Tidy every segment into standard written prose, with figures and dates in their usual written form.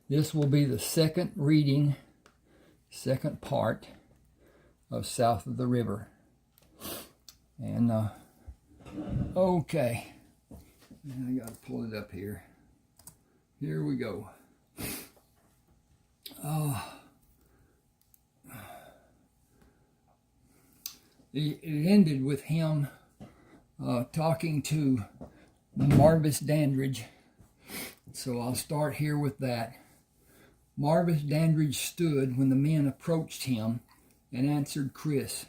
This will be the second reading, second part of South of the River. And, okay. And I got to pull it up here. Here we go. It ended with him talking to Marvis Dandridge. So I'll start here with that. Marvis Dandridge stood when the men approached him and answered Chris,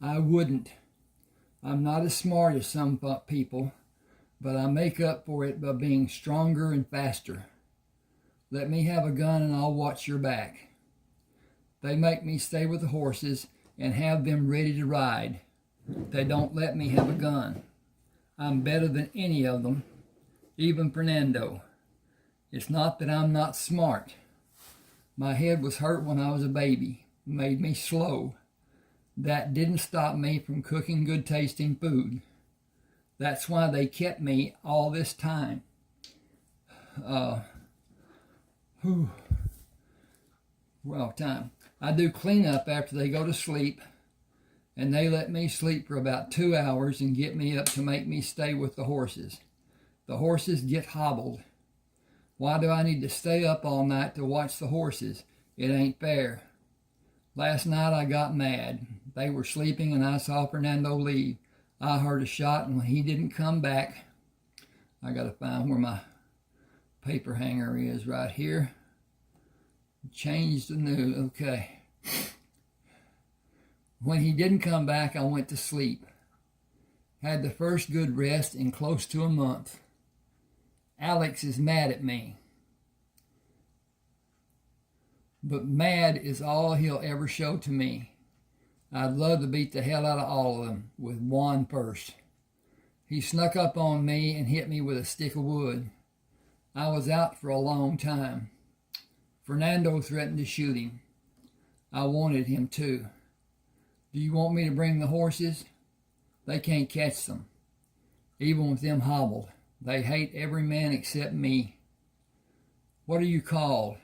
"I wouldn't. I'm not as smart as some people, but I make up for it by being stronger and faster. Let me have a gun and I'll watch your back. They make me stay with the horses and have them ready to ride. They don't let me have a gun. I'm better than any of them, even Fernando. It's not that I'm not smart. My head was hurt when I was a baby, made me slow. That didn't stop me from cooking good tasting food. That's why they kept me all this time." Time. I do cleanup after they go to sleep, and they let me sleep for about 2 hours and get me up to make me stay with the horses. The horses get hobbled. Why do I need to stay up all night to watch the horses? It ain't fair. Last night I got mad. They were sleeping and I saw Fernando leave. I heard a shot, and when he didn't come back, I got to find where my paper hanger is right here. Change the news. Okay. When he didn't come back, I went to sleep. Had the first good rest in close to a month. Alex is mad at me. But mad is all he'll ever show to me. I'd love to beat the hell out of all of them, with Juan first. He snuck up on me and hit me with a stick of wood. I was out for a long time. Fernando threatened to shoot him. I wanted him to. Do you want me to bring the horses? They can't catch them. Even with them hobbled. They hate every man except me. What are you called?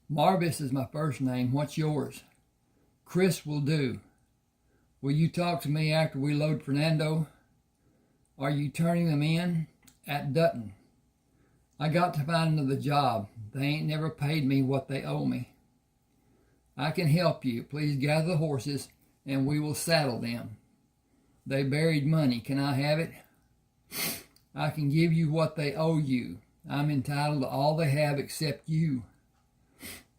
Marvis is my first name. What's yours? Chris will do. Will you talk to me after we load Fernando? Are you turning them in? At Dutton. I got to find another job. They ain't never paid me what they owe me. I can help you. Please gather the horses and we will saddle them. They buried money. Can I have it? I can give you what they owe you. I'm entitled to all they have except you.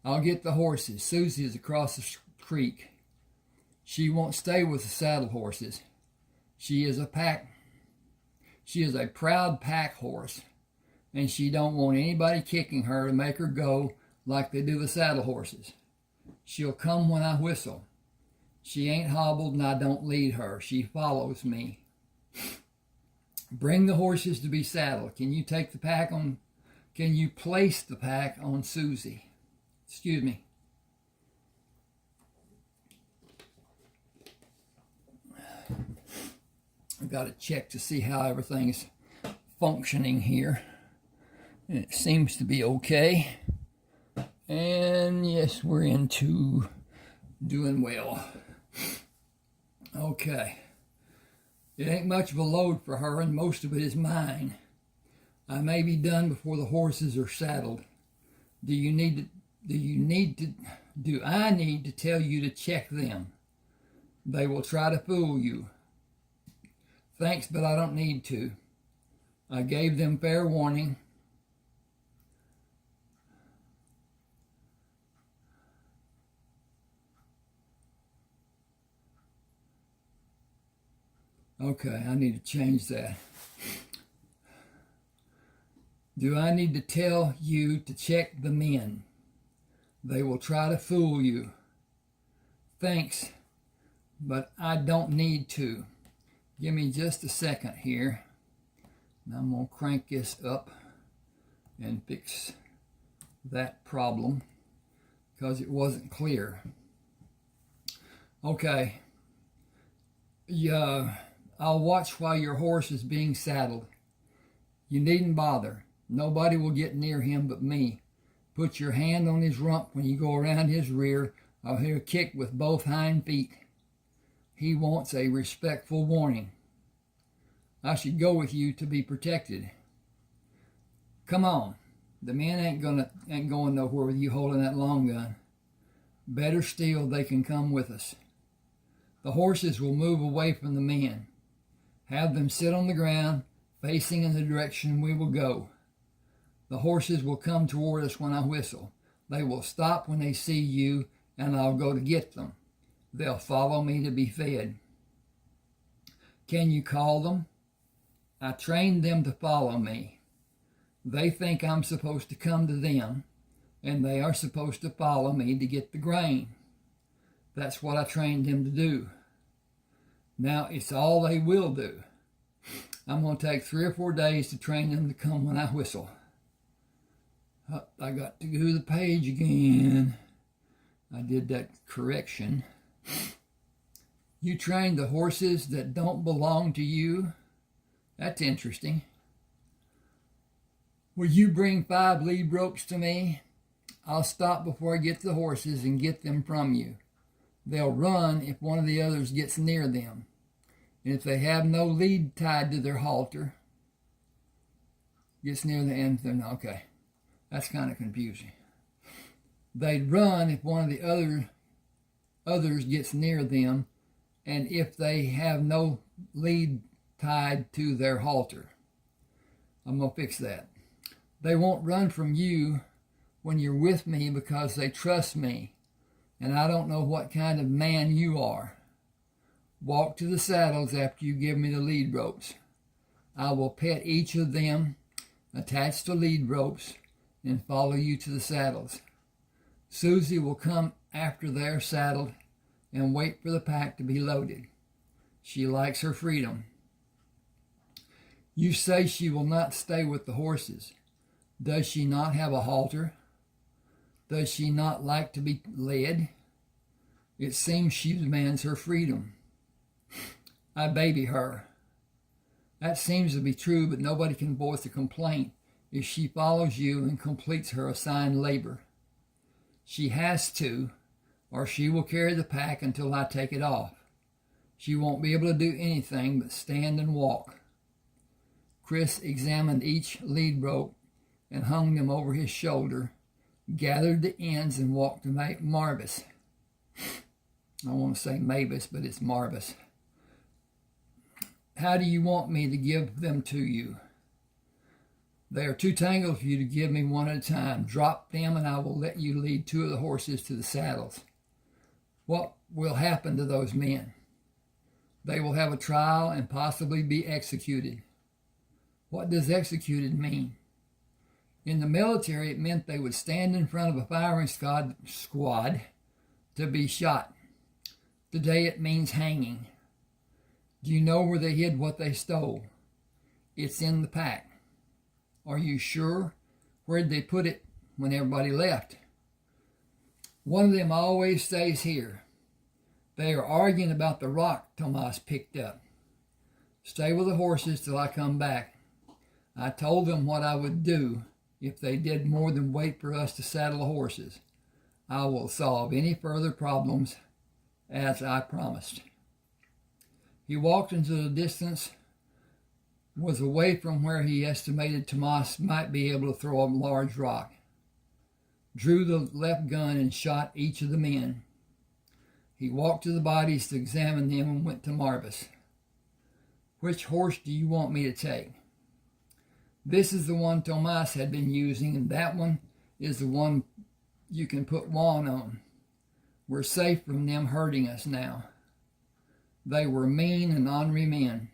I'll get the horses. Susie is across the creek. She won't stay with the saddle horses. She is a proud pack horse, and she don't want anybody kicking her to make her go like they do the saddle horses. She'll come when I whistle. She ain't hobbled and I don't lead her. She follows me. Bring the horses to be saddled. Can you place the pack on Susie? Excuse me. I've got to check to see how everything's functioning here. And it seems to be okay. And yes, we're into doing well. Okay. It ain't much of a load for her, and most of it is mine. I may be done before the horses are saddled. Do I need to tell you to check them? They will try to fool you. Thanks, but I don't need to. I gave them fair warning. Okay, I need to change that. Do I need to tell you to check the men? They will try to fool you. Thanks, but I don't need to. Give me just a second here. And I'm going to crank this up and fix that problem because it wasn't clear. Okay. I'll watch while your horse is being saddled. You needn't bother. Nobody will get near him but me. Put your hand on his rump when you go around his rear, or he'll kick with both hind feet. He wants a respectful warning. I should go with you to be protected. Come on. The men ain't going nowhere with you holding that long gun. Better still, they can come with us. The horses will move away from the men. Have them sit on the ground, facing in the direction we will go. The horses will come toward us when I whistle. They will stop when they see you, and I'll go to get them. They'll follow me to be fed. Can you call them? I trained them to follow me. They think I'm supposed to come to them, and they are supposed to follow me to get the grain. That's what I trained them to do. Now it's all they will do. I'm going to take 3 or 4 days to train them to come when I whistle. I got to go to the page again. I did that correction. You train the horses that don't belong to you? That's interesting. Will you bring 5 lead ropes to me? I'll stop before I get the horses and get them from you. They'll run if one of the others gets near them. And if they have no lead tied to their halter, gets near the end, then okay. That's kind of confusing. They'd run if one of the others gets near them, and if they have no lead tied to their halter. I'm going to fix that. They won't run from you when you're with me because they trust me, and I don't know what kind of man you are. Walk to the saddles after you give me the lead ropes. I will pet each of them, attach the lead ropes, and follow you to the saddles. Susie will come after they're saddled and wait for the pack to be loaded. She likes her freedom. You say she will not stay with the horses. Does she not have a halter? Does she not like to be led? It seems she demands her freedom. I baby her. That seems to be true, but nobody can voice a complaint if she follows you and completes her assigned labor. She has to, or she will carry the pack until I take it off. She won't be able to do anything but stand and walk. Chris examined each lead rope and hung them over his shoulder, gathered the ends, and walked to Marvis. I want to say Mavis, but it's Marvis. How do you want me to give them to you? They are too tangled for you to give me one at a time. Drop them and I will let you lead 2 of the horses to the saddles. What will happen to those men? They will have a trial and possibly be executed. What does executed mean? In the military, it meant they would stand in front of a firing squad to be shot. Today it means hanging. Do you know where they hid what they stole? It's in the pack. Are you sure? Where'd they put it when everybody left? One of them always stays here. They are arguing about the rock Tomas picked up. Stay with the horses till I come back. I told them what I would do if they did more than wait for us to saddle the horses. I will solve any further problems as I promised. He walked into the distance, was away from where he estimated Tomas might be able to throw a large rock. Drew the left gun and shot each of the men. He walked to the bodies to examine them and went to Marvis. Which horse do you want me to take? This is the one Tomas had been using, and that one is the one you can put Juan on. We're safe from them hurting us now. They were mean and ornery men.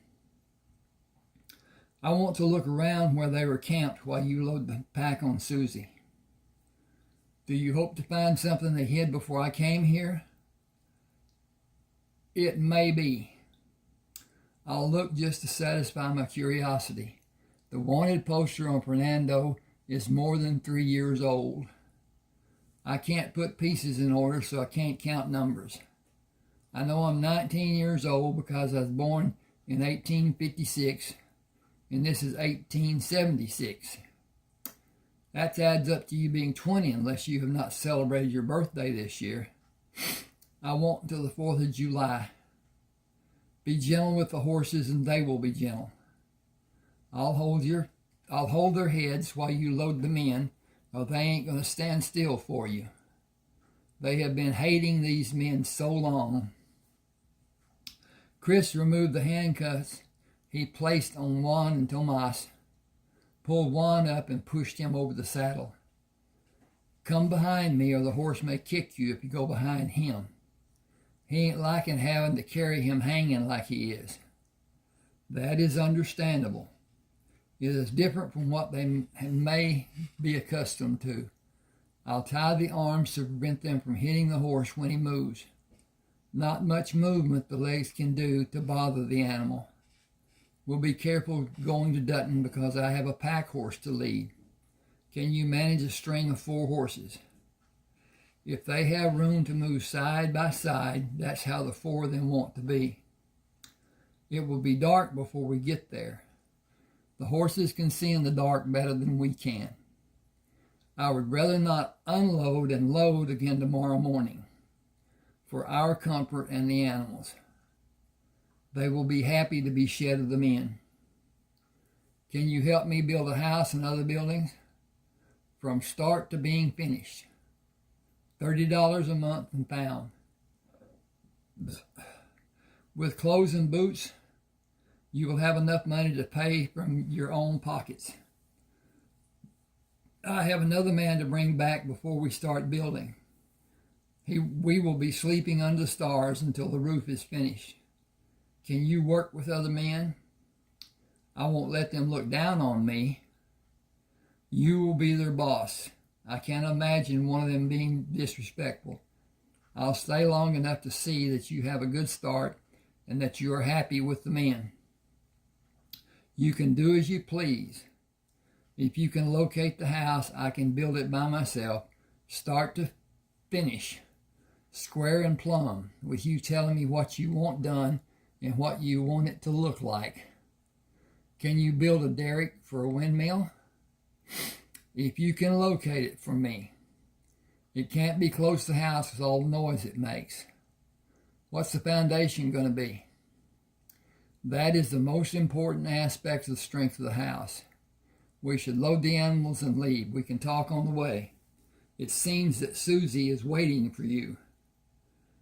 I want to look around where they were camped while you load the pack on Susie. Do you hope to find something they hid before I came here? It may be. I'll look just to satisfy my curiosity. The wanted poster on Fernando is more than 3 years old. I can't put pieces in order, so I can't count numbers. I know I'm 19 years old because I was born in 1856, and this is 1876. That adds up to you being 20 unless you have not celebrated your birthday this year. I won't until the 4th of July. Be gentle with the horses and they will be gentle. I'll hold their heads while you load them in, or they ain't going to stand still for you. They have been hating these men so long. Chris removed the handcuffs he placed on Juan and Tomas, pulled Juan up and pushed him over the saddle. Come behind me or the horse may kick you if you go behind him. He ain't liking having to carry him hanging like he is. That is understandable. It is different from what they may be accustomed to. I'll tie the arms to prevent them from hitting the horse when he moves. Not much movement the legs can do to bother the animal. We'll be careful going to Dutton because I have a pack horse to lead. Can you manage a string of 4 horses? If they have room to move side by side, that's how the 4 of them want to be. It will be dark before we get there. The horses can see in the dark better than we can. I would rather not unload and load again tomorrow morning, for our comfort and the animals. They will be happy to be shed of the men. Can you help me build a house and other buildings? From start to being finished. $30 a month and pound. With clothes and boots, you will have enough money to pay from your own pockets. I have another man to bring back before we start building. We will be sleeping under the stars until the roof is finished. Can you work with other men? I won't let them look down on me. You will be their boss. I can't imagine one of them being disrespectful. I'll stay long enough to see that you have a good start and that you are happy with the men. You can do as you please. If you can locate the house, I can build it by myself, start to finish, square and plumb, with you telling me what you want done and what you want it to look like. Can you build a derrick for a windmill? If you can locate it for me. It can't be close to the house with all the noise it makes. What's the foundation going to be? That is the most important aspect of the strength of the house. We should load the animals and leave. We can talk on the way. It seems that Susie is waiting for you.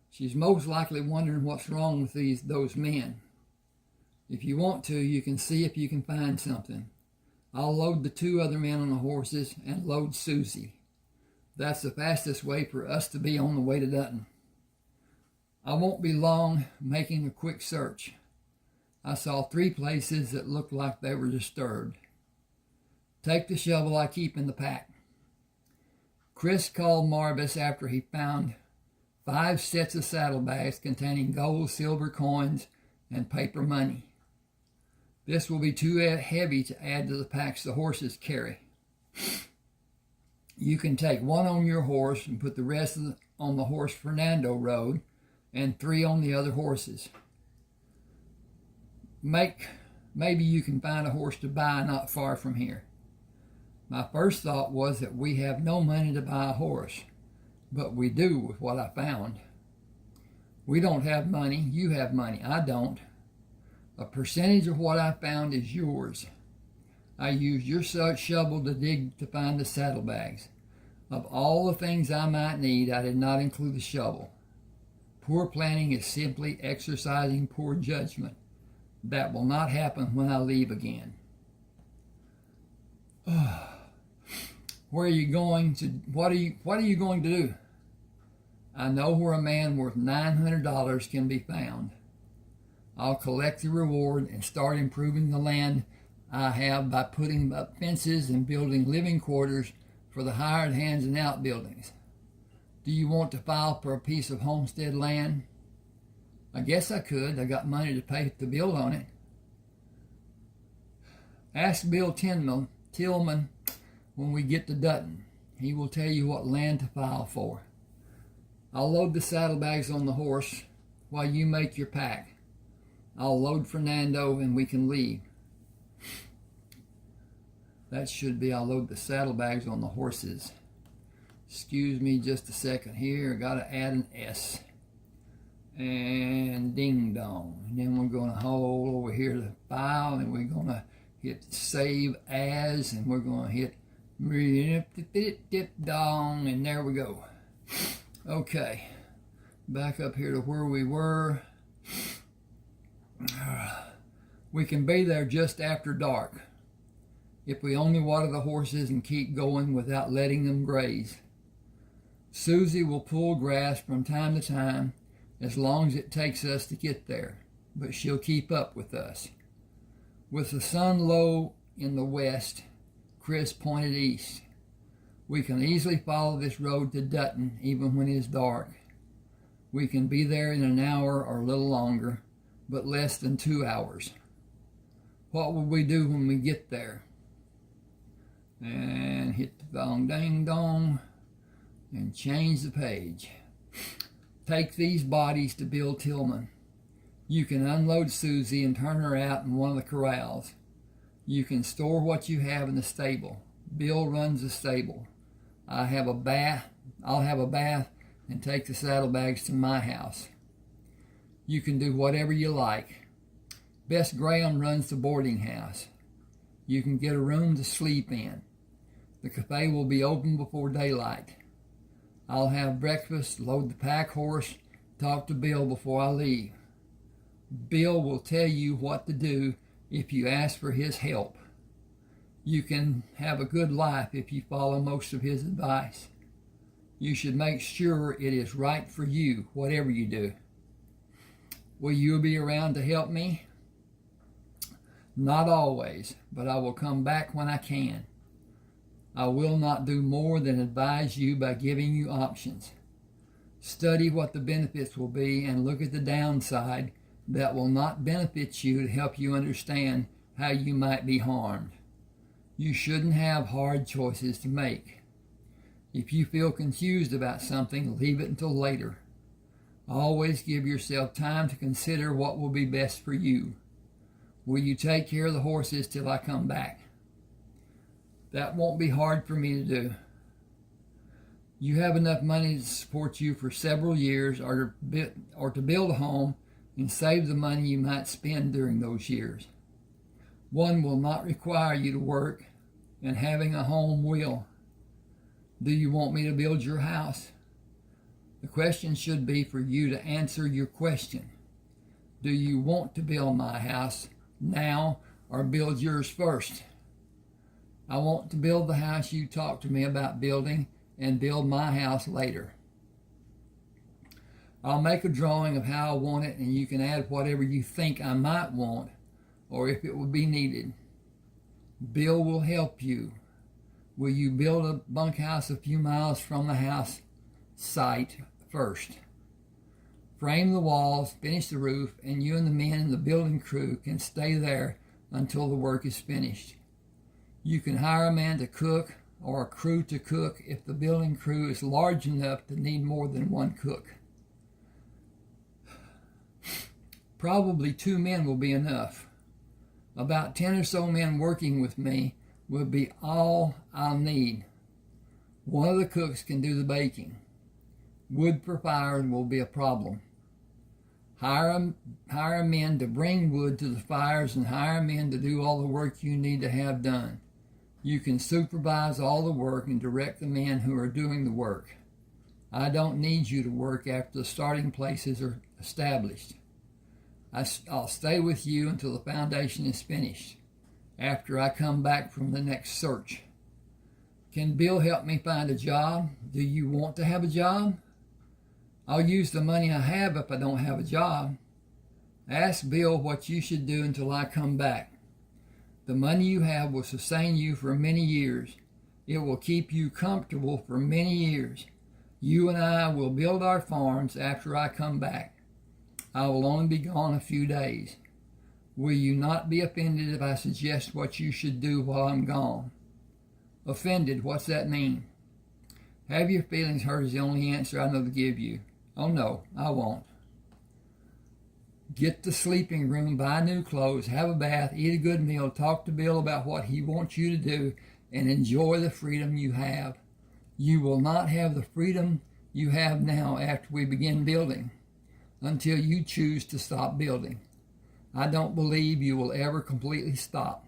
She's most likely wondering what's wrong with those men. If you want to, you can see if you can find something. I'll load the 2 other men on the horses and load Susie. That's the fastest way for us to be on the way to Dutton. I won't be long making a quick search. I saw 3 places that looked like they were disturbed. Take the shovel I keep in the pack. Chris called Marvis after he found 5 sets of saddlebags containing gold, silver coins, and paper money. This will be too heavy to add to the packs the horses carry. You can take 1 on your horse and put the rest on the horse Fernando rode and 3 on the other horses. Maybe you can find a horse to buy not far from here. My first thought was that we have no money to buy a horse, but we do with what I found. We don't have money, you have money, I don't. A percentage of what I found is yours. I used your shovel to dig to find the saddlebags. Of all the things I might need, I did not include the shovel. Poor planning is simply exercising poor judgment. That will not happen when I leave again. Where are you going to? What are you going to do? I know where a man worth $900 can be found. I'll collect the reward and start improving the land I have by putting up fences and building living quarters for the hired hands and outbuildings. Do you want to file for a piece of homestead land? I guess I could. I got money to pay to build on it. Ask Bill Tillman when we get to Dutton. He will tell you what land to file for. I'll load the saddlebags on the horse while you make your pack. I'll load Fernando and we can leave. That should be, I'll load the saddlebags on the horses. Excuse me just a second here. I gotta add an S. And ding dong. And then we're gonna hold over here the file, and we're gonna hit save as, and we're gonna hit dong, and there we go. Okay, back up here to where we were. We can be there just after dark if we only water the horses and keep going without letting them graze. Susie will pull grass from time to time as long as it takes us to get there, but she'll keep up with us. With the sun low in the west, Chris pointed east. We can easily follow this road to Dutton even when it is dark. We can be there in an hour or a little longer, but less than 2 hours. What will we do when we get there? And hit the dong ding dong and change the page. Take these bodies to Bill Tillman. You can unload Susie and turn her out in one of the corrals. You can store what you have in the stable. Bill runs the stable. I'll have a bath and take the saddlebags to my house. You can do whatever you like. Bess Graham runs the boarding house. You can get a room to sleep in. The cafe will be open before daylight. I'll have breakfast, load the pack horse, talk to Bill before I leave. Bill will tell you what to do if you ask for his help. You can have a good life if you follow most of his advice. You should make sure it is right for you, whatever you do. Will you be around to help me? Not always, but I will come back when I can. I will not do more than advise you by giving you options. Study what the benefits will be and look at the downside that will not benefit you to help you understand how you might be harmed. You shouldn't have hard choices to make. If you feel confused about something, leave it until later. Always give yourself time to consider what will be best for you. Will you take care of the horses till I come back? That won't be hard for me to do. You have enough money to support you for several years or to build a home and save the money you might spend during those years. One will not require you to work, and having a home will. Do you want me to build your house? The question should be for you to answer your question. Do you want to build my house now or build yours first? I want to build the house you talked to me about building and build my house later. I'll make a drawing of how I want it, and you can add whatever you think I might want or if it would be needed. Bill will help you. Will you build a bunkhouse a few miles from the house site first? Frame the walls, finish the roof, and you and the men in the building crew can stay there until the work is finished. You can hire a man to cook or a crew to cook if the building crew is large enough to need more than one cook. Probably 2 men will be enough. About 10 or so men working with me will be all I'll need. One of the cooks can do the baking. Wood for fire will be a problem. Hire men to bring wood to the fires and hire men to do all the work you need to have done. You can supervise all the work and direct the men who are doing the work. I don't need you to work after the starting places are established. I'll stay with you until the foundation is finished, after I come back from the next search. Can Bill help me find a job? Do you want to have a job? I'll use the money I have if I don't have a job. Ask Bill what you should do until I come back. The money you have will sustain you for many years. It will keep you comfortable for many years. You and I will build our farms after I come back. I will only be gone a few days. Will you not be offended if I suggest what you should do while I'm gone? Offended, what's that mean? Have your feelings hurt is the only answer I know to give you. Oh no, I won't. Get the sleeping room, buy new clothes, have a bath, eat a good meal, talk to Bill about what he wants you to do, and enjoy the freedom you have. You will not have the freedom you have now after we begin building until you choose to stop building. I don't believe you will ever completely stop.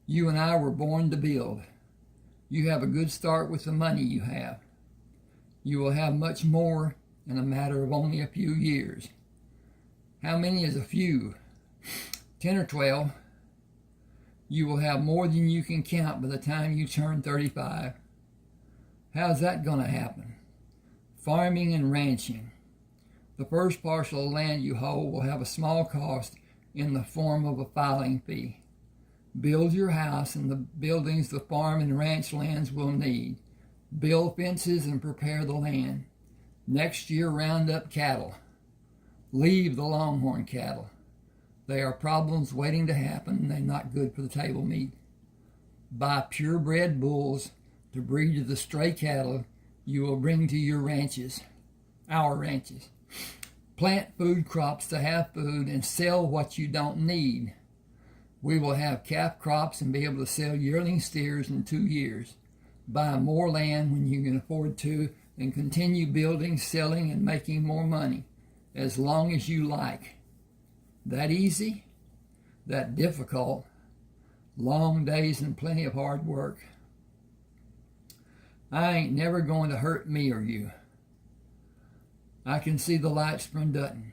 You and I were born to build. You have a good start with the money you have. You will have much more in a matter of only a few years. How many is a few? 10 or 12. You will have more than you can count by the time you turn 35. How's that going to happen? Farming and ranching. The first parcel of land you hold will have a small cost in the form of a filing fee. Build your house and the buildings the farm and ranch lands will need. Build fences and prepare the land. Next year, round up cattle. Leave the longhorn cattle. They are problems waiting to happen and they're not good for the table meat. Buy purebred bulls to breed to the stray cattle you will bring to your ranches, our ranches. Plant food crops to have food and sell what you don't need. We will have calf crops and be able to sell yearling steers in 2 years. Buy more land when you can afford to and continue building, selling, and making more money as long as you like. That easy? That difficult? Long days and plenty of hard work. I ain't never going to hurt me or you. I can see the lights from Dutton.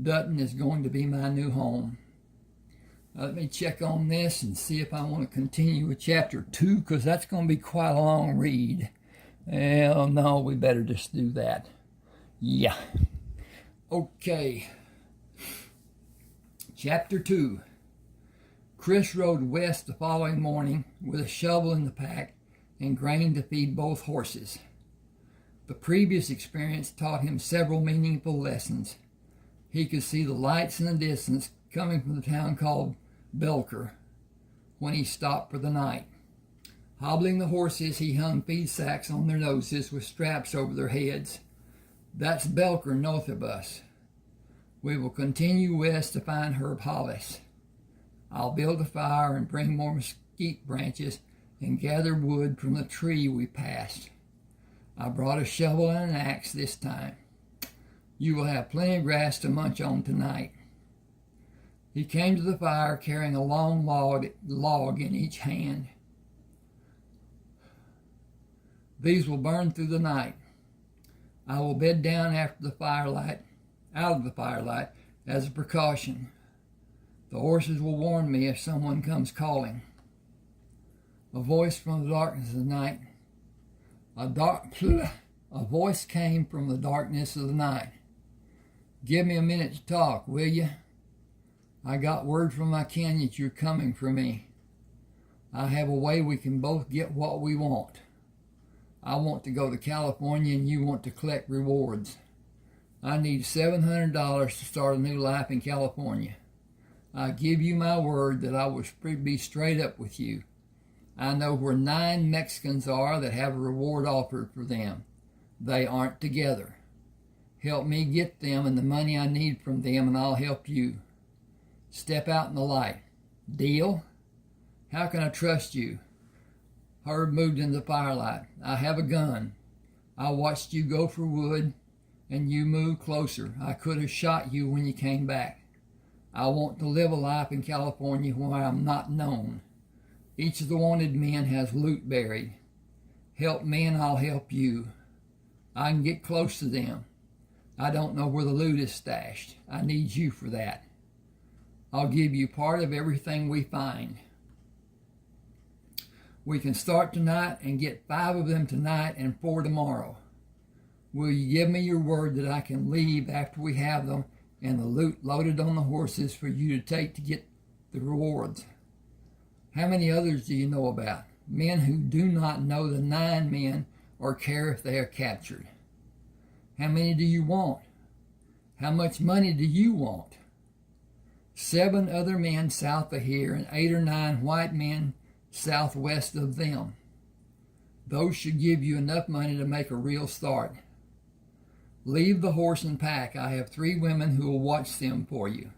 Dutton is going to be my new home. Let me check on this and see if I want to continue with chapter 2, because that's going to be quite a long read. Well, no, we better just do that. Yeah. Okay. Chapter 2. Chris rode west the following morning with a shovel in the pack and grain to feed both horses. The previous experience taught him several meaningful lessons. He could see the lights in the distance coming from the town called Belker when he stopped for the night. Hobbling the horses, he hung feed sacks on their noses with straps over their heads. That's Belker north of us. We will continue west to find Herb Hollis. I'll build a fire and bring more mesquite branches and gather wood from the tree we passed. I brought a shovel and an axe this time. You will have plenty of grass to munch on tonight. He came to the fire carrying a long log in each hand. These will burn through the night. I will bed down out of the firelight as a precaution. The horses will warn me if someone comes calling. A voice from the darkness of the night. A voice came from the darkness of the night. Give me a minute to talk, will you? I got word from my kin that you're coming for me. I have a way we can both get what we want. I want to go to California and you want to collect rewards. I need $700 to start a new life in California. I give you my word that I will be straight up with you. I know where 9 Mexicans are that have a reward offered for them. They aren't together. Help me get them and the money I need from them, and I'll help you. Step out in the light. Deal? How can I trust you? Herb moved in the firelight. I have a gun. I watched you go for wood, and you moved closer. I could have shot you when you came back. I want to live a life in California where I'm not known. Each of the wanted men has loot buried. Help me and I'll help you. I can get close to them. I don't know where the loot is stashed. I need you for that. I'll give you part of everything we find. We can start tonight and get 5 of them tonight and 4 tomorrow. Will you give me your word that I can leave after we have them and the loot loaded on the horses for you to take to get the rewards? How many others do you know about? Men who do not know the 9 men or care if they are captured. How many do you want? How much money do you want? 7 other men south of here and 8 or 9 white men southwest of them. Those should give you enough money to make a real start. Leave the horse and pack. I have 3 women who will watch them for you.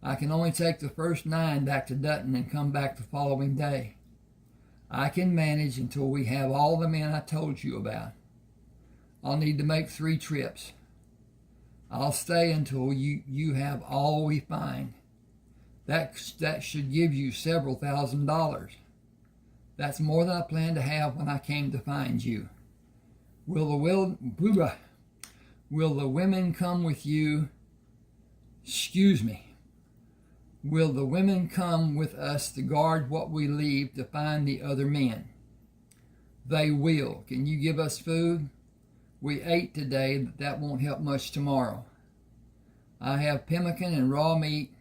I can only take the first 9 back to Dutton and come back the following day. I can manage until we have all the men I told you about. I'll need to make 3 trips. I'll stay until you have all we find. That should give you several $1,000s. That's more than I planned to have when I came to find you. Will the women come with you? Excuse me. Will the women come with us to guard what we leave to find the other men? They will. Can you give us food? We ate today, but that won't help much tomorrow. I have pemmican and raw meat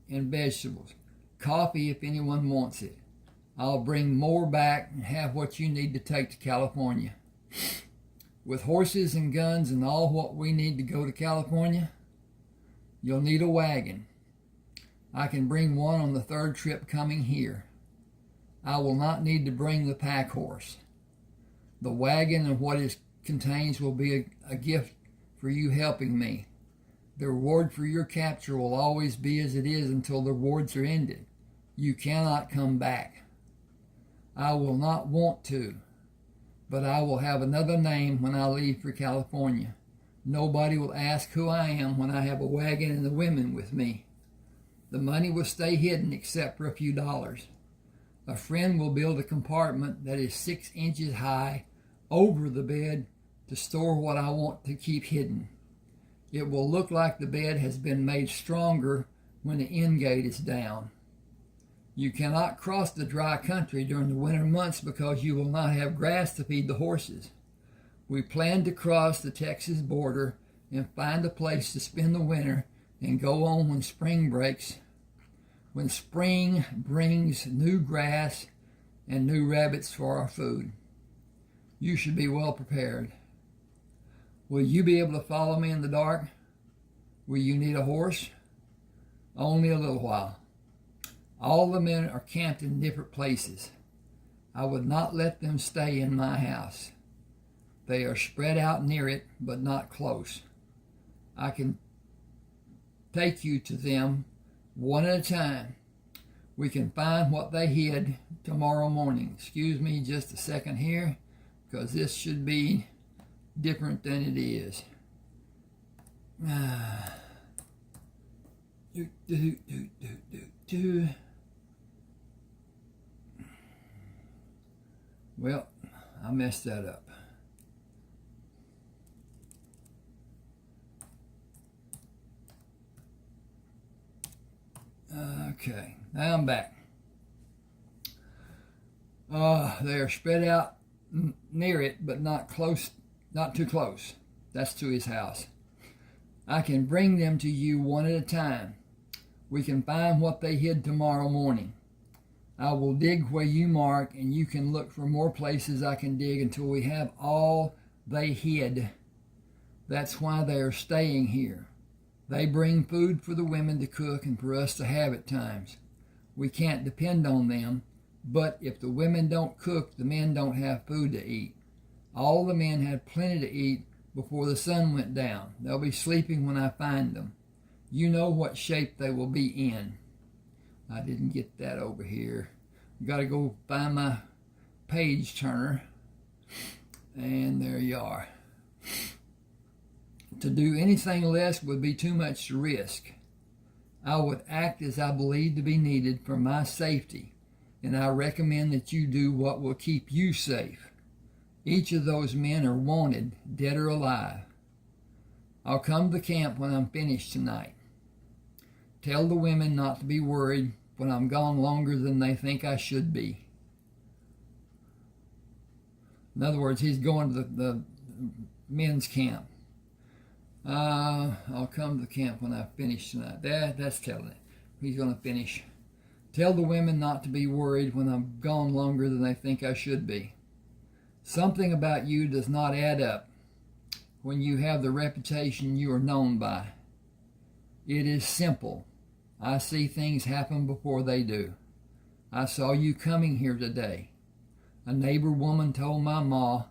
and vegetables. Coffee if anyone wants it. I'll bring more back and have what you need to take to California. With horses and guns and all what we need to go to California, you'll need a wagon. I can bring one on the 3rd trip coming here. I will not need to bring the pack horse. The wagon and what it contains will be a gift for you helping me. The reward for your capture will always be as it is until the rewards are ended. You cannot come back. I will not want to, but I will have another name when I leave for California. Nobody will ask who I am when I have a wagon and the women with me. The money will stay hidden except for a few dollars. A friend will build a compartment that is 6 inches high over the bed to store what I want to keep hidden. It will look like the bed has been made stronger when the end gate is down. You cannot cross the dry country during the winter months because you will not have grass to feed the horses. We plan to cross the Texas border and find a place to spend the winter and go on when spring breaks, when spring brings new grass and new rabbits for our food. You should be well prepared. Will you be able to follow me in the dark? Will you need a horse? Only a little while. All the men are camped in different places. I would not let them stay in my house. They are spread out near it, but not close. I can take you to them one at a time. We can find what they hid tomorrow morning. Excuse me just a second here, because this should be different than it is. Well, I messed that up. Okay, now I'm back. They are spread out near it, but not close, not too close. That's to his house. I can bring them to you one at a time. We can find what they hid tomorrow morning. I will dig where you mark, and you can look for more places I can dig until we have all they hid. That's why they are staying here. They bring food for the women to cook and for us to have at times. We can't depend on them, but if the women don't cook, the men don't have food to eat. All the men had plenty to eat before the sun went down. They'll be sleeping when I find them. You know what shape they will be in. I didn't get that over here. Got to go find my page turner. And there you are. To do anything less would be too much to risk. I would act as I believe to be needed for my safety, and I recommend that you do what will keep you safe. Each of those men are wanted, dead or alive. I'll come to camp when I'm finished tonight. Tell the women not to be worried when I'm gone longer than they think I should be. In other words, he's going to the men's camp. I'll come to the camp when I finish tonight. That's telling it. He's going to finish. Tell the women not to be worried when I'm gone longer than they think I should be. Something about you does not add up when you have the reputation you are known by. It is simple. I see things happen before they do. I saw you coming here today. A neighbor woman told my ma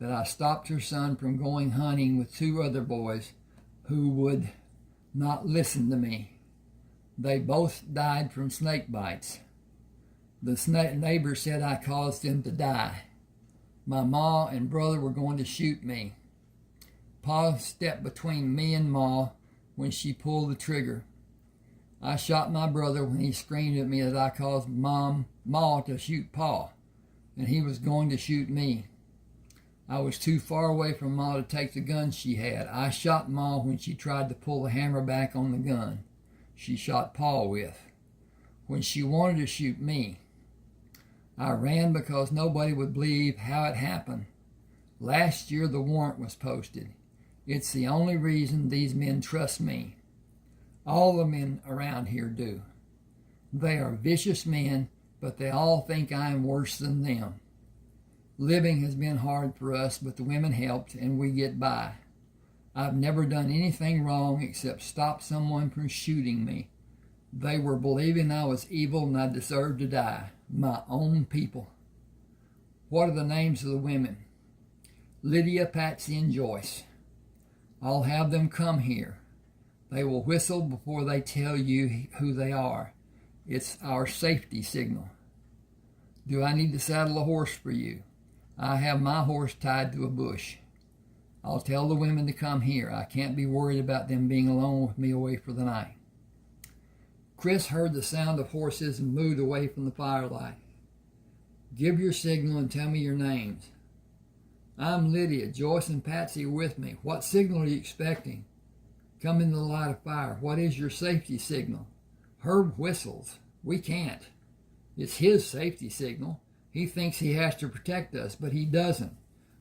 that I stopped her son from going hunting with 2 other boys who would not listen to me. They both died from snake bites. The neighbor said I caused them to die. My ma and brother were going to shoot me. Pa stepped between me and Ma when she pulled the trigger. I shot my brother when he screamed at me that I caused Ma to shoot Pa, and he was going to shoot me. I was too far away from Ma to take the gun she had. I shot Ma when she tried to pull the hammer back on the gun she shot Pa with, when she wanted to shoot me. I ran because nobody would believe how it happened. Last year the warrant was posted. It's the only reason these men trust me. All the men around here do. They are vicious men, but they all think I am worse than them. Living has been hard for us, but the women helped and we get by. I've never done anything wrong except stop someone from shooting me. They were believing I was evil and I deserved to die. My own people. What are the names of the women? Lydia, Patsy, and Joyce. I'll have them come here. They will whistle before they tell you who they are. It's our safety signal. Do I need to saddle a horse for you? I have my horse tied to a bush. I'll tell the women to come here. I can't be worried about them being alone with me away for the night. Chris heard the sound of horses and moved away from the firelight. Give your signal and tell me your names. I'm Lydia. Joyce and Patsy are with me. What signal are you expecting? Come in the light of fire. What is your safety signal? Herb whistles. We can't. It's his safety signal. He thinks he has to protect us, but he doesn't.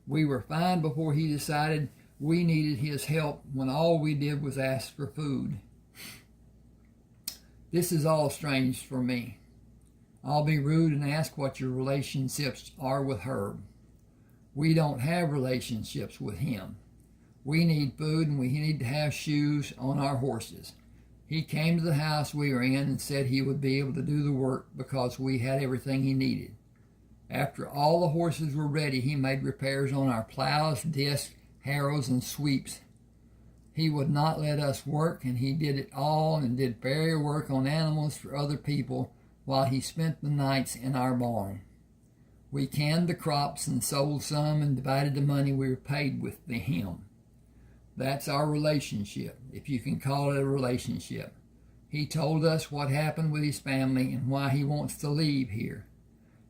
We were fine before he decided we needed his help when all we did was ask for food. This is all strange for me. I'll be rude and ask what your relationships are with Herb. We don't have relationships with him. We need food and we need to have shoes on our horses. He came to the house we were in and said he would be able to do the work because we had everything he needed. After all the horses were ready, he made repairs on our plows, discs, harrows, and sweeps. He would not let us work, and he did it all and did farrier work on animals for other people while he spent the nights in our barn. We canned the crops and sold some and divided the money we were paid with him. That's our relationship, if you can call it a relationship. He told us what happened with his family and why he wants to leave here.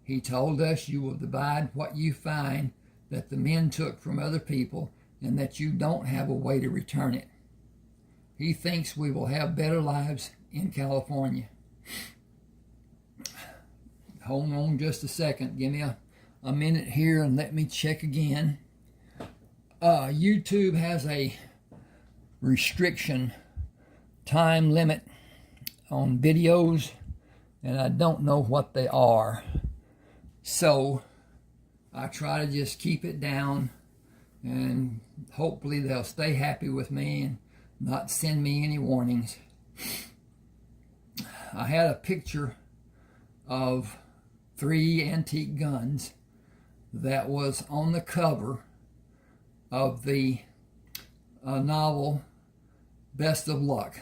He told us you will divide what you find that the men took from other people and that you don't have a way to return it. He thinks we will have better lives in California. Hold on just a second. Give me a minute here and let me check again. YouTube has a restriction time limit on videos, and I don't know what they are. So I try to just keep it down, and hopefully they'll stay happy with me and not send me any warnings. I had a picture of 3 antique guns that was on the cover of the novel Best of Luck.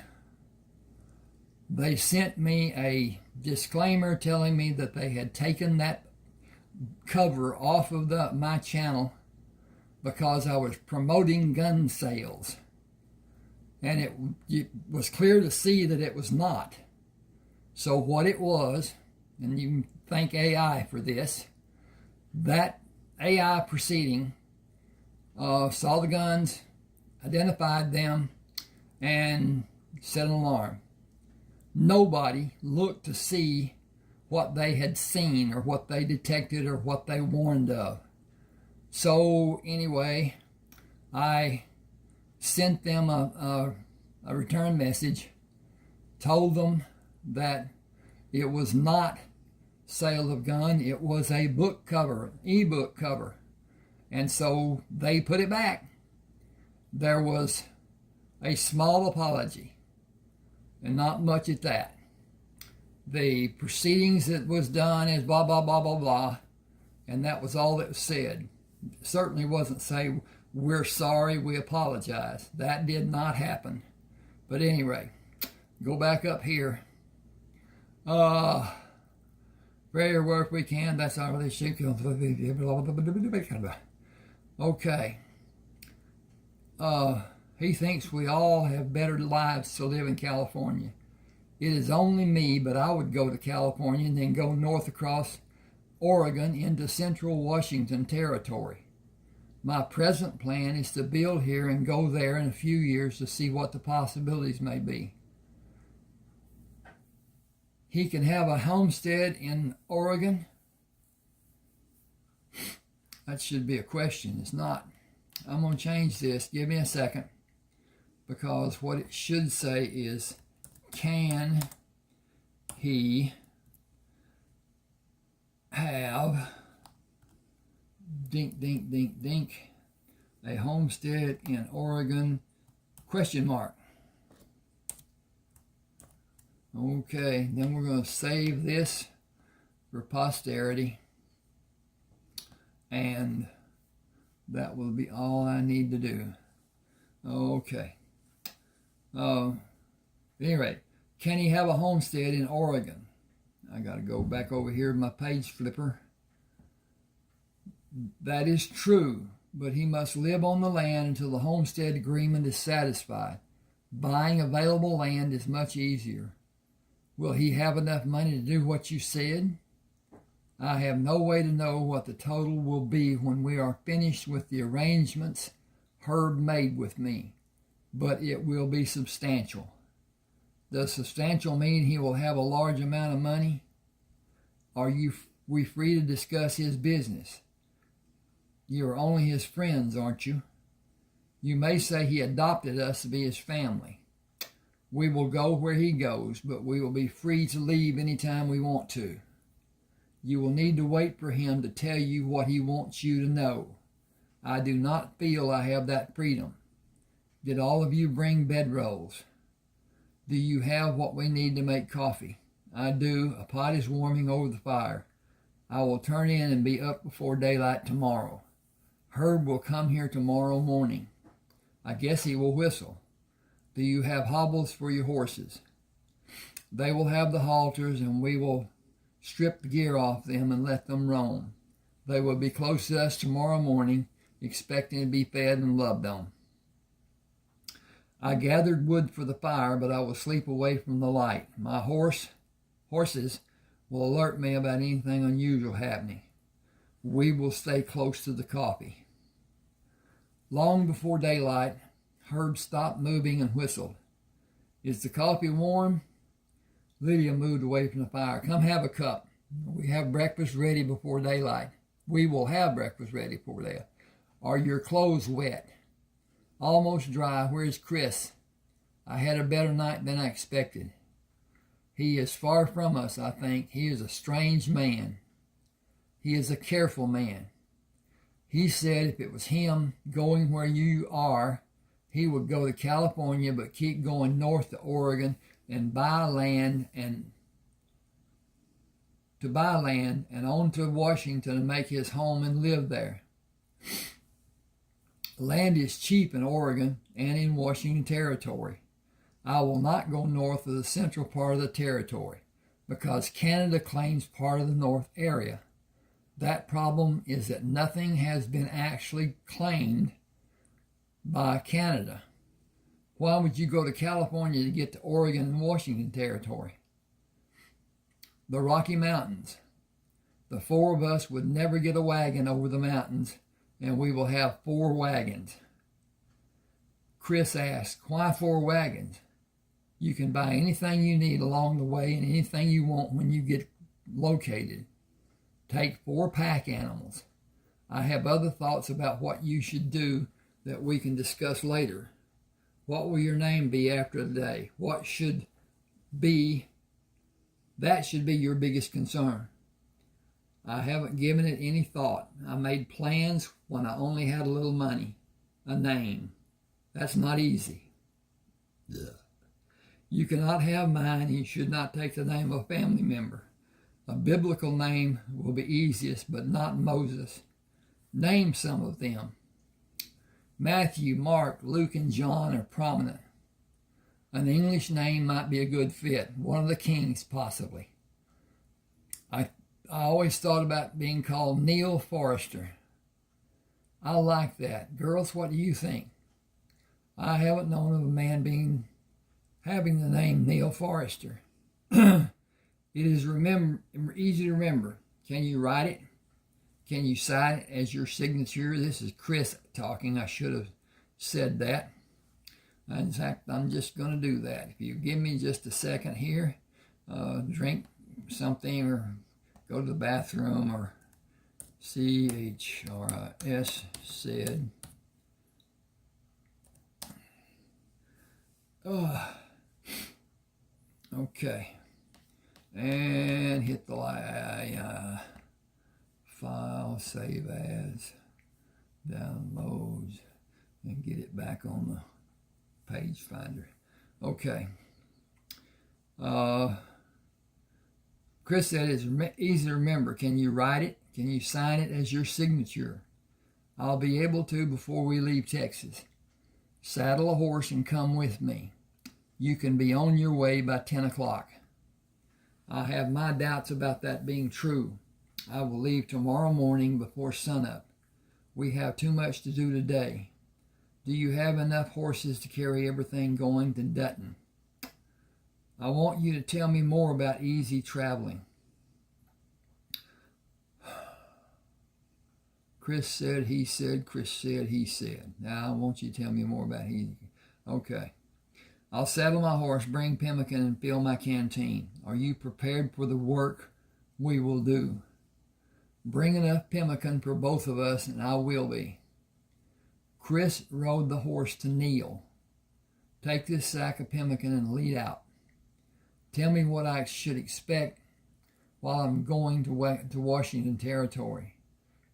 They sent me a disclaimer telling me that they had taken that cover off of my channel because I was promoting gun sales, and it was clear to see that it was not. So what it was, and you can thank AI for this, that AI proceeding saw the guns, identified them, and set an alarm. Nobody looked to see what they had seen or what they detected or what they warned of. So anyway, I sent them a return message, told them that it was not sale of gun, it was a book cover, ebook cover. And so they put it back. There was a small apology, and not much at that. The proceedings that was done is blah, blah, blah, blah, blah, and that was all that was said. certainly wasn't say, we're sorry, we apologize. That did not happen. But anyway, go back up here. Very work we can. That's our relationship. Okay. He thinks we all have better lives to live in California. It is only me, but I would go to California and then go north across Oregon into central Washington territory. My present plan is to build here and go there in a few years to see what the possibilities may be. He can have a homestead in Oregon. That should be a question. It's not. I'm going to change this. Give me a second. Because what it should say is, can he have dink, dink, dink, dink, a homestead in Oregon, question mark. Okay, then we're going to save this for posterity, and that will be all I need to do. Okay. Anyway, can he have a homestead in Oregon? I got to go back over here to my page flipper. That is true, but he must live on the land until the homestead agreement is satisfied. Buying available land is much easier. Will he have enough money to do what you said? I have no way to know what the total will be when we are finished with the arrangements Herb made with me, but it will be substantial. Does substantial mean he will have a large amount of money? Are we free to discuss his business? You are only his friends, aren't you? You may say he adopted us to be his family. We will go where he goes, but we will be free to leave anytime we want to. You will need to wait for him to tell you what he wants you to know. I do not feel I have that freedom. Did all of you bring bedrolls? Do you have what we need to make coffee? I do. A pot is warming over the fire. I will turn in and be up before daylight tomorrow. Herb will come here tomorrow morning. I guess he will whistle. Do you have hobbles for your horses? They will have the halters, and we will strip the gear off them and let them roam. They will be close to us tomorrow morning, expecting to be fed and loved on. I gathered wood for the fire, but I will sleep away from the light. My horses will alert me about anything unusual happening. We will stay close to the coffee. Long before daylight, Herb stopped moving and whistled. Is the coffee warm? Lydia moved away from the fire. Come have a cup. We have breakfast ready before daylight. We will have breakfast ready before daylight. Are your clothes wet? Almost dry. Where's Chris? I had a better night than I expected. He is far from us, I think. He is a strange man. He is a careful man. He said if it was him going where you are, he would go to California but keep going north to Oregon and buy land and on to Washington and make his home and live there. Land is cheap in Oregon and in Washington Territory. I will not go north of the central part of the territory because Canada claims part of the north area. That problem is that nothing has been actually claimed by Canada. Why would you go to California to get to Oregon and Washington Territory? The Rocky Mountains. The four of us would never get a wagon over the mountains, and we will have 4 wagons. Chris asked, why 4 wagons? You can buy anything you need along the way and anything you want when you get located. Take 4 pack animals. I have other thoughts about what you should do that we can discuss later. What will your name be after the day? That should be your biggest concern. I haven't given it any thought. I made plans when I only had a little money. A name. That's not easy. Yeah. You cannot have mine, and you should not take the name of a family member. A biblical name will be easiest, but not Moses. Name some of them. Matthew, Mark, Luke, and John are prominent. An English name might be a good fit. One of the kings, possibly. I always thought about being called Neal Forrester. I like that. Girls, what do you think? I haven't known of a man having the name Neal Forrester. It is easy to remember. Can you write it? Can you sign it as your signature? This is Chris talking. I should have said that. In fact, I'm just going to do that. If you give me just a second here, drink something or go to the bathroom, or CHRIS said. Okay. And hit the file, save as, downloads, and get it back on the page finder. Okay. Chris said it's easy to remember. Can you write it? Can you sign it as your signature? I'll be able to before we leave Texas. Saddle a horse and come with me. You can be on your way by 10 o'clock. I have my doubts about that being true. I will leave tomorrow morning before sunup. We have too much to do today. Do you have enough horses to carry everything going to Dutton? I want you to tell me more about easy traveling. Chris said, he said, Chris said, he said. Now I want you to tell me more about easy. Okay. I'll saddle my horse, bring pemmican, and fill my canteen. Are you prepared for the work we will do? Bring enough pemmican for both of us, and I will be. Chris rode the horse to Neal. Take this sack of pemmican and lead out. Tell me what I should expect while I'm going to Washington Territory.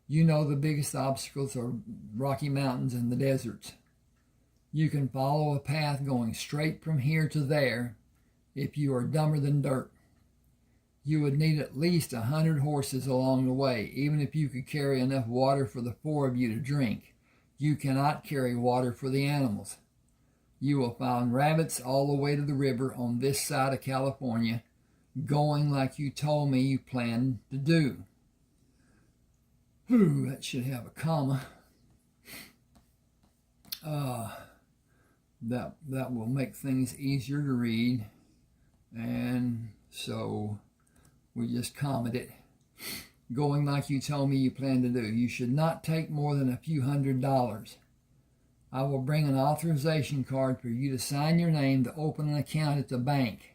You know the biggest obstacles are Rocky Mountains and the deserts. You can follow a path going straight from here to there if you are dumber than dirt. You would need at least 100 horses along the way, even if you could carry enough water for the 4 of you to drink. You cannot carry water for the animals. You will find rabbits all the way to the river on this side of California, going like you told me you planned to do. Whew, that should have a comma. That will make things easier to read. And so we just commaed it. Going like you told me you planned to do. You should not take more than a few $100s. I will bring an authorization card for you to sign your name to open an account at the bank.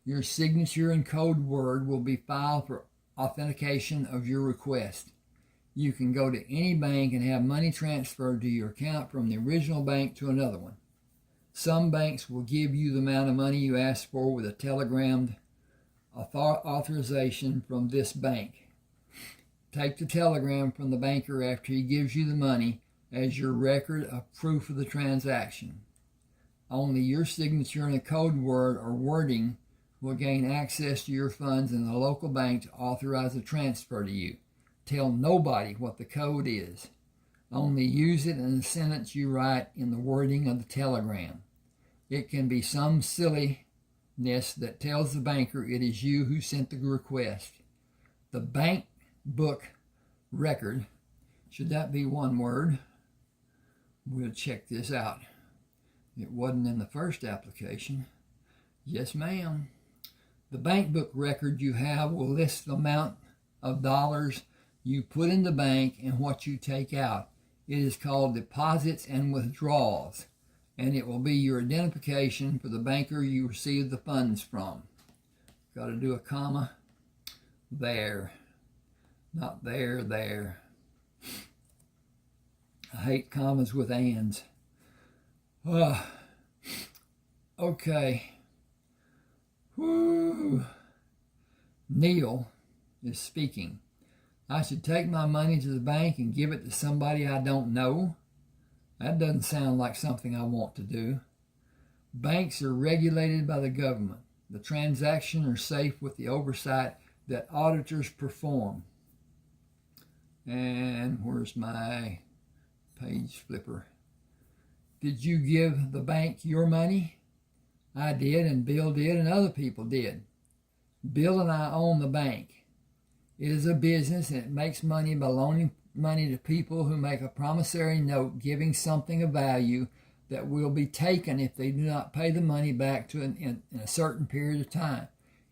Your signature and code word will be filed for authentication of your request. You can go to any bank and have money transferred to your account from the original bank to another one. Some banks will give you the amount of money you asked for with a telegrammed authorization from this bank. Take the telegram from the banker after he gives you the money as your record of proof of the transaction. Only your signature and a code word or wording will gain access to your funds in the local bank to authorize a transfer to you. Tell nobody what the code is. Only use it in the sentence you write in the wording of the telegram. It can be some silliness that tells the banker it is you who sent the request. The bank book record, should that be one word? We'll check this out. It wasn't in the first application. Yes, ma'am. The bank book record you have will list the amount of dollars you put in the bank and what you take out. It is called deposits and withdrawals, and it will be your identification for the banker you received the funds from. Got to do a comma there, not there, there. I hate commas with ands. Okay. Woo. Neal is speaking. I should take my money to the bank and give it to somebody I don't know? That doesn't sound like something I want to do. Banks are regulated by the government. The transactions are safe with the oversight that auditors perform. And where's my page flipper? Did you give the bank your money? I did, and Bill did, and other people did. Bill and I own the bank. It is a business, and it makes money by loaning money to people who make a promissory note giving something of value that will be taken if they do not pay the money back in a certain period of time.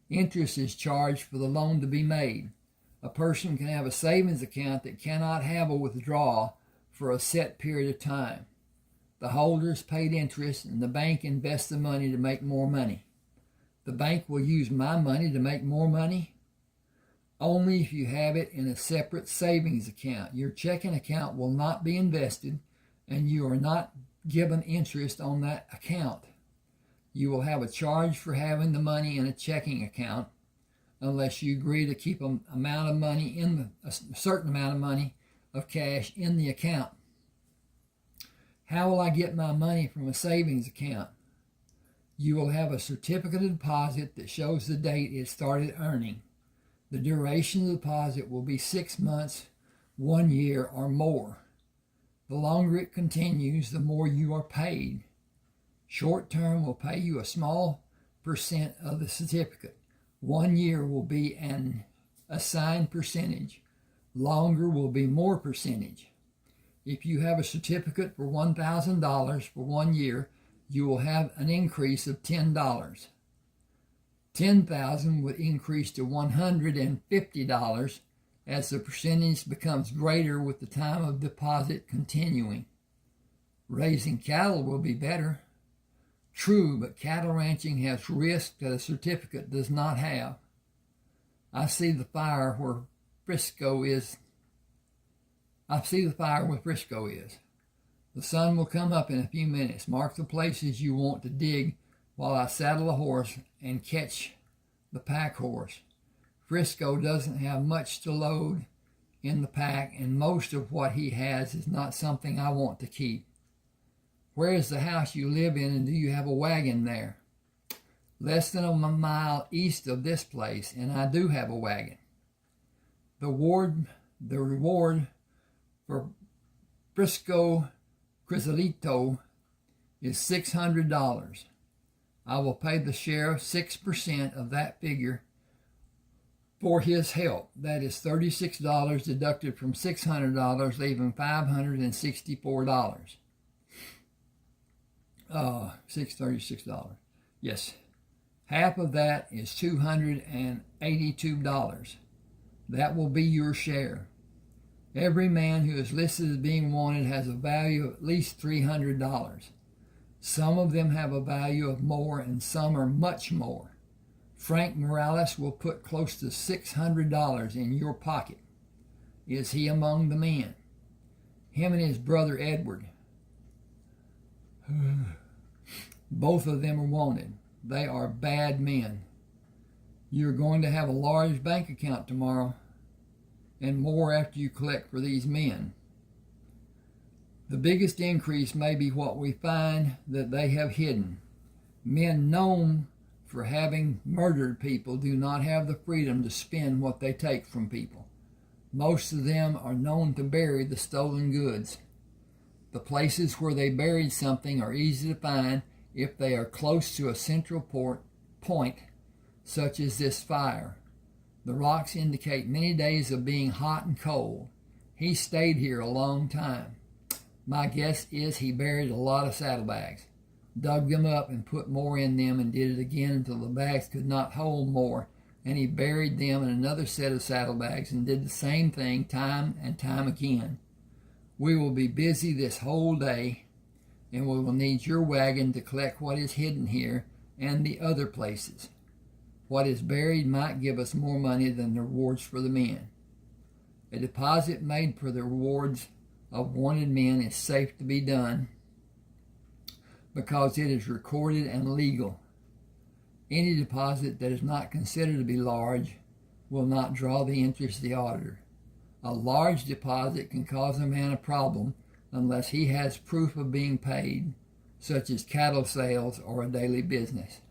Interest is charged for the loan to be made. A person can have a savings account that cannot have a withdrawal for a set period of time. The holders paid interest, and the bank invests the money to make more money. The bank will use my money to make more money only if you have it in a separate savings account. Your checking account will not be invested, and you are not given interest on that account. You will have a charge for having the money in a checking account unless you agree to keep a certain amount of money of cash in the account. How will I get my money from a savings account? You will have a certificate of deposit that shows the date it started earning. The duration of the deposit will be 6 months, 1 year, or more. The longer it continues, the more you are paid. Short term will pay you a small percent of the certificate. 1 year will be an assigned percentage. Longer will be more percentage. If you have a certificate for $1,000 for 1 year, you will have an increase of $10. $10,000 would increase to $150 as the percentage becomes greater with the time of deposit continuing. Raising cattle will be better. True, but cattle ranching has risk that a certificate does not have. I see the fire where Frisco is. The sun will come up in a few minutes. Mark the places you want to dig while I saddle a horse and catch the pack horse. Frisco doesn't have much to load in the pack, and most of what he has is not something I want to keep. Where is the house you live in, and do you have a wagon there? Less than a mile east of this place, and I do have a wagon. The reward for Frisco Crisolito is $600. I will pay the sheriff 6% of that figure for his help. That is $36 deducted from $600, leaving $564. $636. Yes. Half of that is $282. That will be your share. Every man who is listed as being wanted has a value of at least $300. Some of them have a value of more, and some are much more. Frank Morales will put close to $600 in your pocket. Is he among the men? Him and his brother Edward. Both of them are wanted. They are bad men. You're going to have a large bank account tomorrow, and more after you collect for these men. The biggest increase may be what we find that they have hidden. Men known for having murdered people do not have the freedom to spend what they take from people. Most of them are known to bury the stolen goods. The places where they buried something are easy to find if they are close to a central point, such as this fire. The rocks indicate many days of being hot and cold. He stayed here a long time. My guess is he buried a lot of saddlebags, dug them up and put more in them, and did it again until the bags could not hold more, and he buried them in another set of saddlebags and did the same thing time and time again. We will be busy this whole day, and we will need your wagon to collect what is hidden here and the other places. What is buried might give us more money than the rewards for the men. A deposit made for the rewards of wanted men is safe to be done because it is recorded and legal. Any deposit that is not considered to be large will not draw the interest of the auditor. A large deposit can cause a man a problem unless he has proof of being paid, such as cattle sales or a daily business.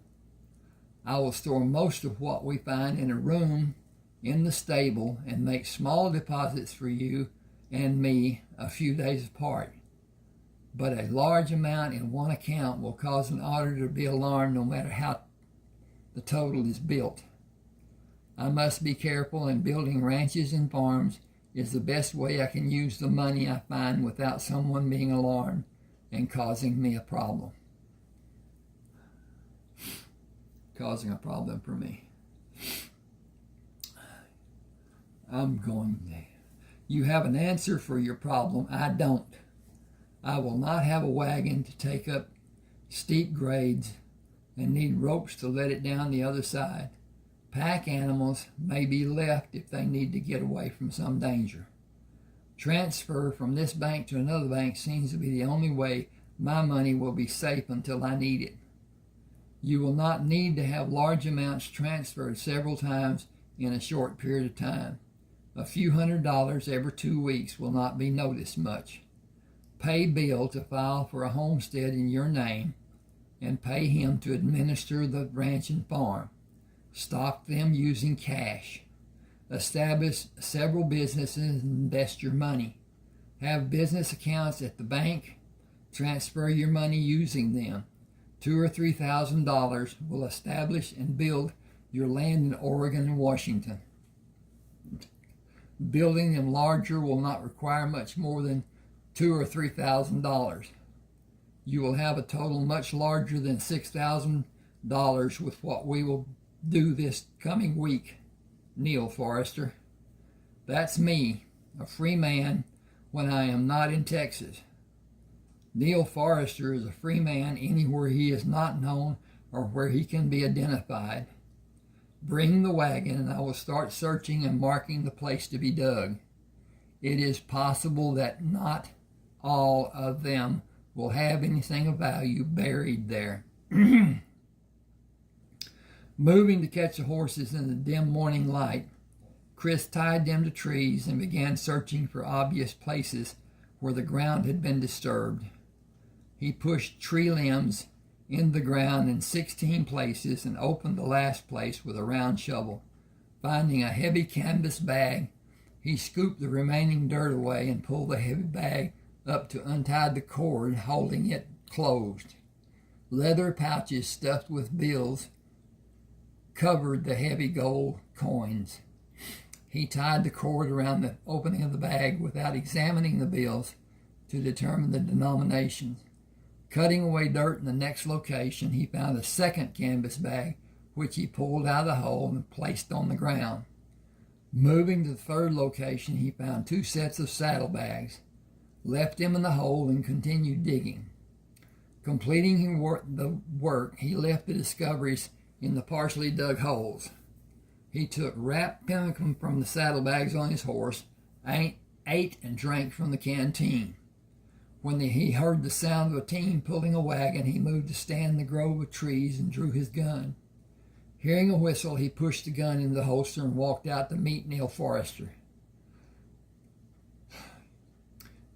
I will store most of what we find in a room in the stable and make small deposits for you and me a few days apart. But a large amount in one account will cause an auditor to be alarmed no matter how the total is built. I must be careful, and building ranches and farms is the best way I can use the money I find without someone being alarmed and causing me a problem. Causing a problem for me. You have an answer for your problem. I don't. I will not have a wagon to take up steep grades and need ropes to let it down the other side. Pack animals may be left if they need to get away from some danger. Transfer from this bank to another bank seems to be the only way my money will be safe until I need it. You will not need to have large amounts transferred several times in a short period of time. A few $100s every 2 weeks will not be noticed much. Pay Bill to file for a homestead in your name and pay him to administer the ranch and farm. Stock them using cash. Establish several businesses and invest your money. Have business accounts at the bank. Transfer your money using them. $2,000 or $3,000 will establish and build your land in Oregon and Washington. Building them larger will not require much more than $2,000 or $3,000. You will have a total much larger than $6,000 with what we will do this coming week. Neal Forrester. That's me, a free man when I am not in Texas. Neal Forrester is a free man anywhere he is not known or where he can be identified. Bring the wagon and I will start searching and marking the place to be dug. It is possible that not all of them will have anything of value buried there. Moving to catch the horses in the dim morning light, Chris tied them to trees and began searching for obvious places where the ground had been disturbed. He pushed tree limbs in the ground in 16 places and opened the last place with a round shovel. Finding a heavy canvas bag, he scooped the remaining dirt away and pulled the heavy bag up to untie the cord holding it closed. Leather pouches stuffed with bills covered the heavy gold coins. He tied the cord around the opening of the bag without examining the bills to determine the denominations. Cutting away dirt in the next location, he found a second canvas bag, which he pulled out of the hole and placed on the ground. Moving to the third location, he found 2 sets of saddlebags, left them in the hole, and continued digging. Completing the work, he left the discoveries in the partially dug holes. He took wrapped pemmican from the saddlebags on his horse, ate and drank from the canteen. When he heard the sound of a team pulling a wagon, he moved to stand in the grove of trees and drew his gun. Hearing a whistle, he pushed the gun into the holster and walked out to meet Neal Forrester.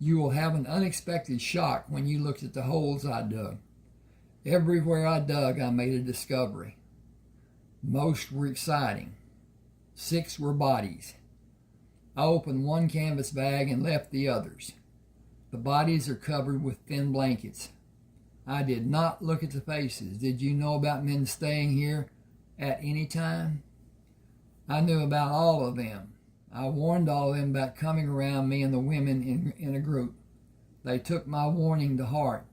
You will have an unexpected shock when you look at the holes I dug. Everywhere I dug, I made a discovery. Most were exciting. 6 were bodies. I opened one canvas bag and left the others. The bodies are covered with thin blankets. I did not look at the faces. Did you know about men staying here at any time? I knew about all of them. I warned all of them about coming around me and the women in a group. They took my warning to heart.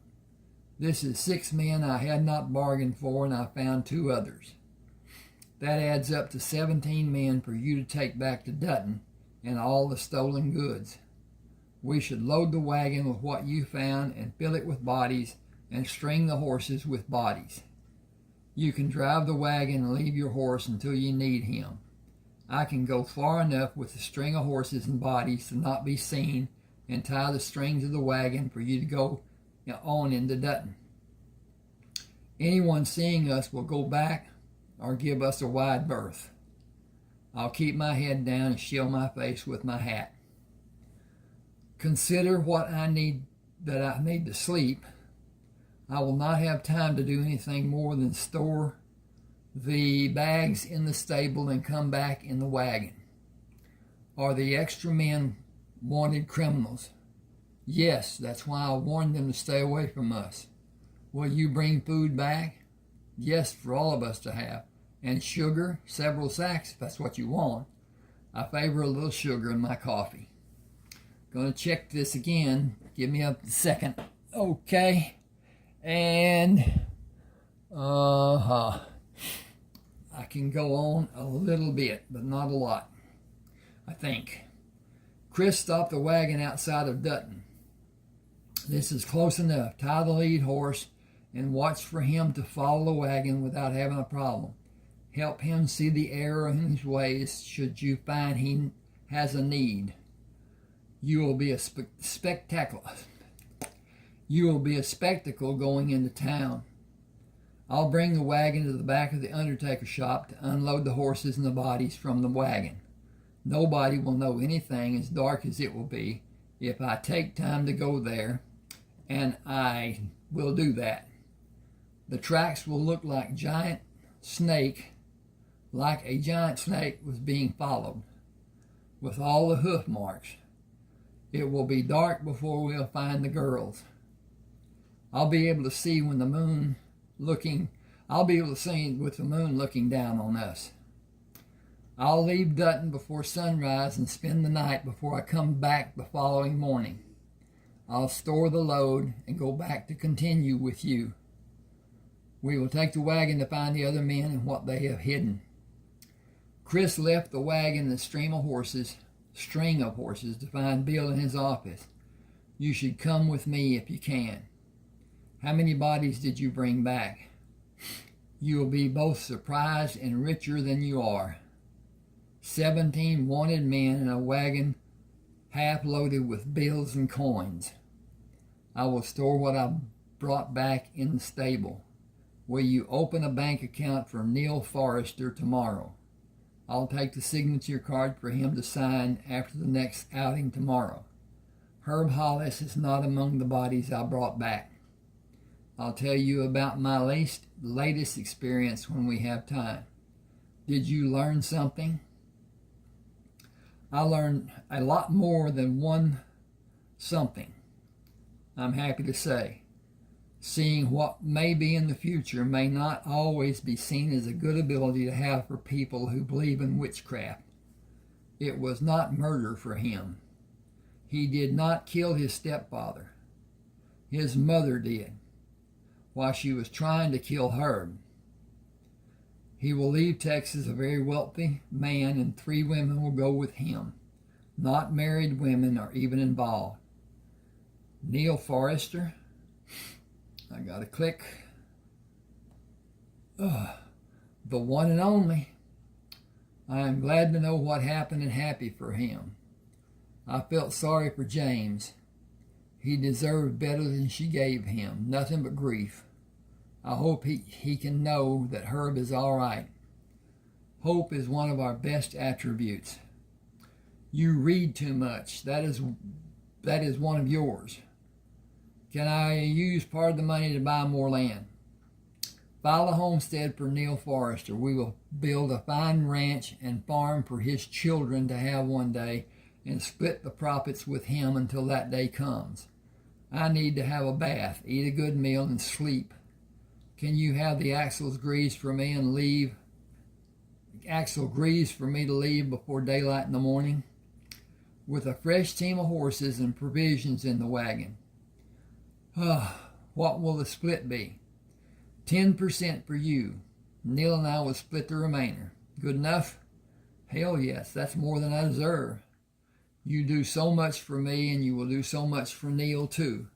This is 6 men I had not bargained for, and I found 2 others. That adds up to 17 men for you to take back to Dutton and all the stolen goods. We should load the wagon with what you found and fill it with bodies and string the horses with bodies. You can drive the wagon and leave your horse until you need him. I can go far enough with the string of horses and bodies to not be seen and tie the strings of the wagon for you to go on into Dutton. Anyone seeing us will go back or give us a wide berth. I'll keep my head down and shield my face with my hat. Consider what I need to sleep. I will not have time to do anything more than store the bags in the stable and come back in the wagon. Are the extra men wanted criminals? Yes, that's why I warned them to stay away from us. Will you bring food back? Yes, for all of us to have. And sugar, several sacks if that's what you want. I favor a little sugar in my coffee. Gonna check this again. Give me a second. Okay. And I can go on a little bit, but not a lot, I think. Chris stopped the wagon outside of Dutton. This is close enough. Tie the lead horse and watch for him to follow the wagon without having a problem. Help him see the error in his ways should you find he has a need. You will be a spectacle going into town. I'll bring the wagon to the back of the undertaker shop to unload the horses and the bodies from the wagon. Nobody will know anything, as dark as it will be, if I take time to go there, and I will do that. The tracks will look like a giant snake was being followed, with all the hoof marks. It will be dark before we'll find the girls. I'll be able to see with the moon looking down on us. I'll leave Dutton before sunrise and spend the night before I come back the following morning. I'll store the load and go back to continue with you. We will take the wagon to find the other men and what they have hidden. Chris left the wagon and string of horses to find Bill in his office. You should come with me if you can. How many bodies did you bring back? You will be both surprised and richer than you are. 17 wanted men in a wagon half loaded with bills and coins. I will store what I brought back in the stable. Will you open a bank account for Neal Forrester tomorrow? I'll take the signature card for him to sign after the next outing tomorrow. Herb Hollis is not among the bodies I brought back. I'll tell you about my latest experience when we have time. Did you learn something? I learned a lot more than one something, I'm happy to say. Seeing what may be in the future may not always be seen as a good ability to have for people who believe in witchcraft. It was not murder for him. He did not kill his stepfather. His mother did, while she was trying to kill Herb. He will leave Texas a very wealthy man, and 3 women will go with him. Not married women are even involved. Neal Forrester. I gotta click. The one and only. I am glad to know what happened and happy for him. I felt sorry for James. He deserved better than she gave him. Nothing but grief. I hope he can know that Herb is all right. Hope is one of our best attributes. You read too much. That is one of yours. Can I use part of the money to buy more land? File a homestead for Neal Forrester. We will build a fine ranch and farm for his children to have one day and split the profits with him until that day comes. I need to have a bath, eat a good meal, and sleep. Can you have the axles greased for me to leave before daylight in the morning? With a fresh team of horses and provisions in the wagon. What will the split be? 10% for you. Neal and I will split the remainder. Good enough? Hell yes, that's more than I deserve. You do so much for me, and you will do so much for Neal too.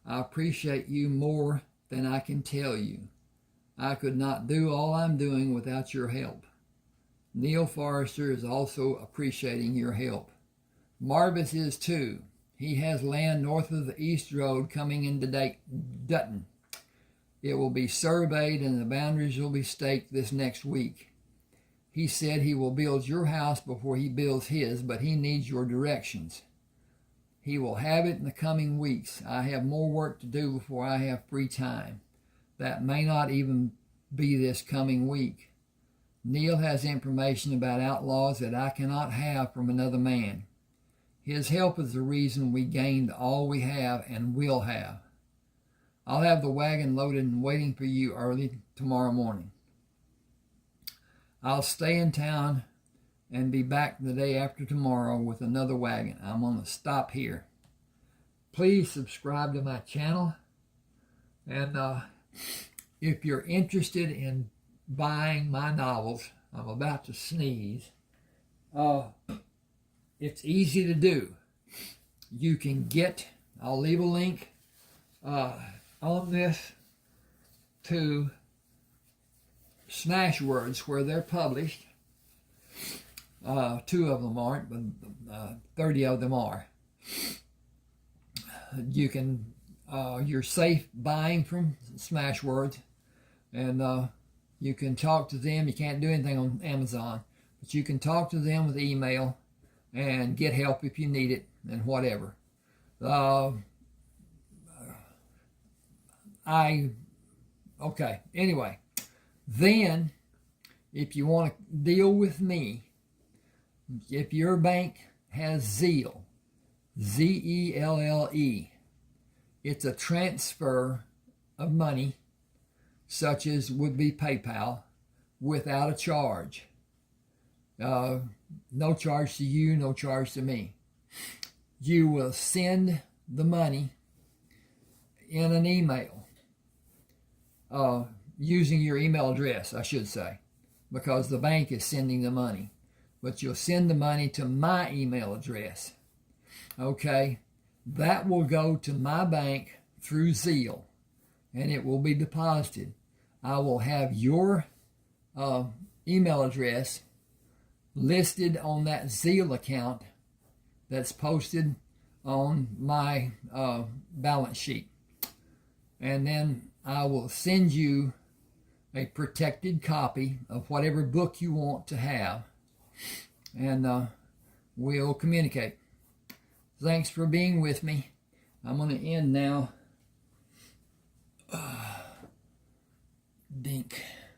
I appreciate you more than I can tell you. I could not do all I'm doing without your help. Neal Forrester is also appreciating your help. Marvis is too. He has land north of the East Road coming into Dutton. It will be surveyed and the boundaries will be staked this next week. He said he will build your house before he builds his, but he needs your directions. He will have it in the coming weeks. I have more work to do before I have free time. That may not even be this coming week. Neal has information about outlaws that I cannot have from another man. His help is the reason we gained all we have and will have. I'll have the wagon loaded and waiting for you early tomorrow morning. I'll stay in town and be back the day after tomorrow with another wagon. I'm going to stop here. Please subscribe to my channel. And if you're interested in buying my novels, I'm about to sneeze. It's easy to do. You can get, I'll leave a link on this to Smashwords where they're published. 2 of them aren't, but 30 of them are. You can, you're safe buying from Smashwords, and you can talk to them. You can't do anything on Amazon, but you can talk to them with email and get help if you need it and whatever. Okay, anyway, then if you want to deal with me, if your bank has Zelle, Z-E-L-L-E, it's a transfer of money, such as would be PayPal, without a charge. No charge to you, no charge to me. You will send the money in an email, using your email address, I should say, because the bank is sending the money. But you'll send the money to my email address. Okay? That will go to my bank through Zelle, and it will be deposited. I will have your email address listed on that Zelle account that's posted on my balance sheet. And then I will send you a protected copy of whatever book you want to have, and we'll communicate. Thanks for being with me. I'm going to end now. Dink.